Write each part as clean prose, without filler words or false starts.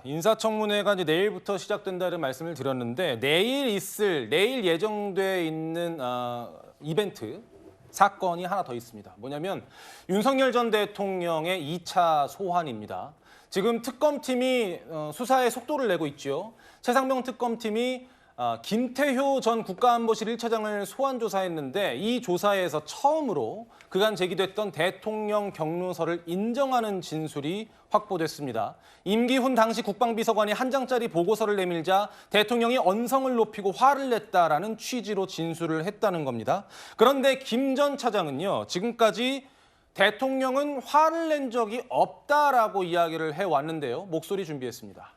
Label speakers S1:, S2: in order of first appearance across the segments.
S1: 인사청문회가 이제 내일부터 시작된다는 말씀을 드렸는데 내일 예정돼 있는 이벤트 사건이 하나 더 있습니다. 뭐냐면 윤석열 전 대통령의 2차 소환입니다. 지금 특검팀이 수사에 속도를 내고 있죠. 최상병 특검팀이 김태효 전 국가안보실 1차장을 소환 조사했는데 이 조사에서 처음으로 그간 제기됐던 대통령 경로서를 인정하는 진술이 확보됐습니다. 임기훈 당시 국방비서관이 한 장짜리 보고서를 내밀자 대통령이 언성을 높이고 화를 냈다라는 취지로 진술을 했다는 겁니다. 그런데 김 전 차장은요, 지금까지 대통령은 화를 낸 적이 없다라고 이야기를 해왔는데요. 목소리 준비했습니다.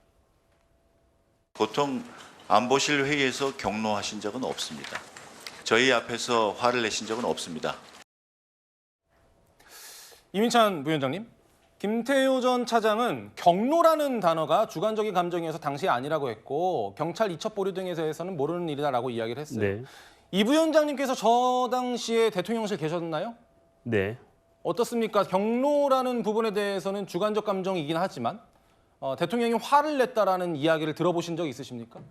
S2: 보통 안보실 회의에서 경로하신 적은 없습니다. 저희 앞에서 화를 내신 적은 없습니다.
S1: 이민찬 부위원장님, 김태효 전 차장은 경로라는 단어가 주관적인 감정이어서 당시에 아니라고 했고 경찰 이첩 보류 등에서는 모르는 일이다라고 이야기를 했어요.
S3: 네.
S1: 이 부위원장님께서 저 당시에 대통령실 계셨나요?
S3: 네.
S1: 어떻습니까? 경로라는 부분에 대해서는 주관적 감정이긴 하지만 대통령이 화를 냈다라는 이야기를 들어보신 적 있으십니까?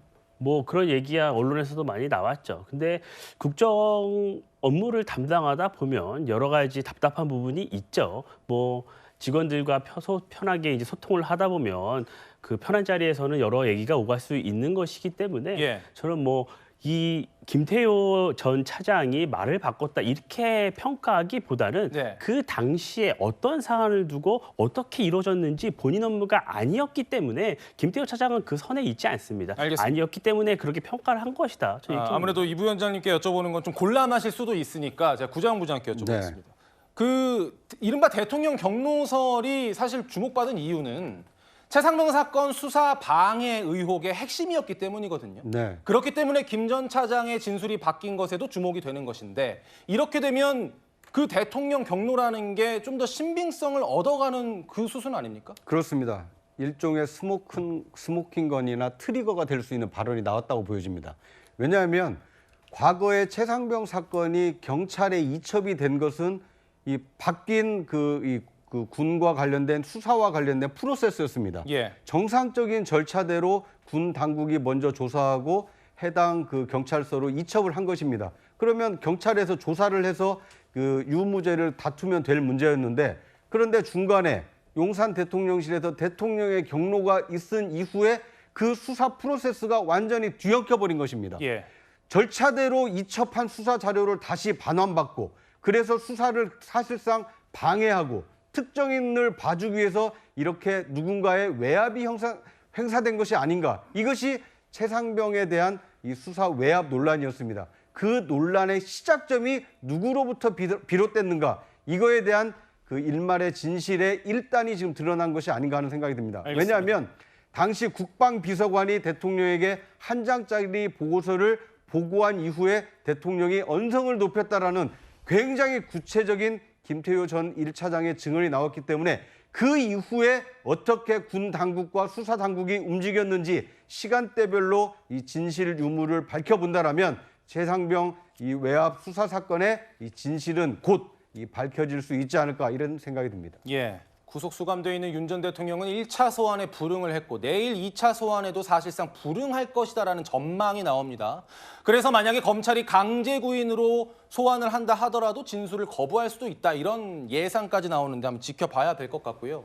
S3: 뭐 그런 얘기야 언론에서도 많이 나왔죠. 근데 국정 업무를 담당하다 보면 여러 가지 답답한 부분이 있죠. 뭐 직원들과 편하게 이제 소통을 하다 보면 그 편한 자리에서는 여러 얘기가 오갈 수 있는 것이기 때문에
S1: 예.
S3: 저는 뭐 이 김태효 전 차장이 말을 바꿨다 이렇게 평가하기보다는
S1: 네.
S3: 그 당시에 어떤 사안을 두고 어떻게 이루어졌는지 본인 업무가 아니었기 때문에 김태효 차장은 그 선에 있지 않습니다.
S1: 알겠습니다.
S3: 아니었기 때문에 그렇게 평가를 한 것이다. 저는 이렇게
S1: 아무래도 이 부위원장님께 여쭤보는 건 좀 곤란하실 수도 있으니까 제가 구자원 부장님께 여쭤보겠습니다.
S4: 네.
S1: 그 이른바 대통령 경로설이 사실 주목받은 이유는 최상병 사건 수사 방해 의혹의 핵심이었기 때문이거든요.
S4: 네.
S1: 그렇기 때문에 김 전 차장의 진술이 바뀐 것에도 주목이 되는 것인데 이렇게 되면 그 대통령 경로라는 게 좀 더 신빙성을 얻어가는 그 수순 아닙니까?
S4: 그렇습니다. 일종의 스모킹건이나 트리거가 될 수 있는 발언이 나왔다고 보여집니다. 왜냐하면 과거에 최상병 사건이 경찰에 이첩이 된 것은 이 바뀐 그 군과 관련된 수사와 관련된 프로세스였습니다.
S1: 예.
S4: 정상적인 절차대로 군 당국이 먼저 조사하고 해당 그 경찰서로 이첩을 한 것입니다. 그러면 경찰에서 조사를 해서 그 유무죄를 다투면 될 문제였는데 그런데 중간에 용산 대통령실에서 대통령의 경로가 있은 이후에 그 수사 프로세스가 완전히 뒤엉켜버린 것입니다.
S1: 예.
S4: 절차대로 이첩한 수사 자료를 다시 반환받고 그래서 수사를 사실상 방해하고 특정인을 봐주기 위해서 이렇게 누군가의 외압이 행사된 것이 아닌가. 이것이 최상병에 대한 이 수사 외압 논란이었습니다. 그 논란의 시작점이 누구로부터 비롯됐는가. 이거에 대한 그 일말의 진실의 일단이 지금 드러난 것이 아닌가 하는 생각이 듭니다.
S1: 알겠습니다.
S4: 왜냐하면 당시 국방비서관이 대통령에게 한 장짜리 보고서를 보고한 이후에 대통령이 언성을 높였다라는 굉장히 구체적인 김태효 전 1차장의 증언이 나왔기 때문에 그 이후에 어떻게 군 당국과 수사 당국이 움직였는지 시간대별로 이 진실 유무를 밝혀본다라면 최상병 이 외압 수사 사건의 이 진실은 곧 밝혀질 수 있지 않을까 이런 생각이 듭니다.
S1: 예. 구속 수감돼 있는 윤 전 대통령은 1차 소환에 불응을 했고 내일 2차 소환에도 사실상 불응할 것이다라는 전망이 나옵니다. 그래서 만약에 검찰이 강제 구인으로 소환을 한다 하더라도 진술을 거부할 수도 있다 이런 예상까지 나오는데 한번 지켜봐야 될 것 같고요.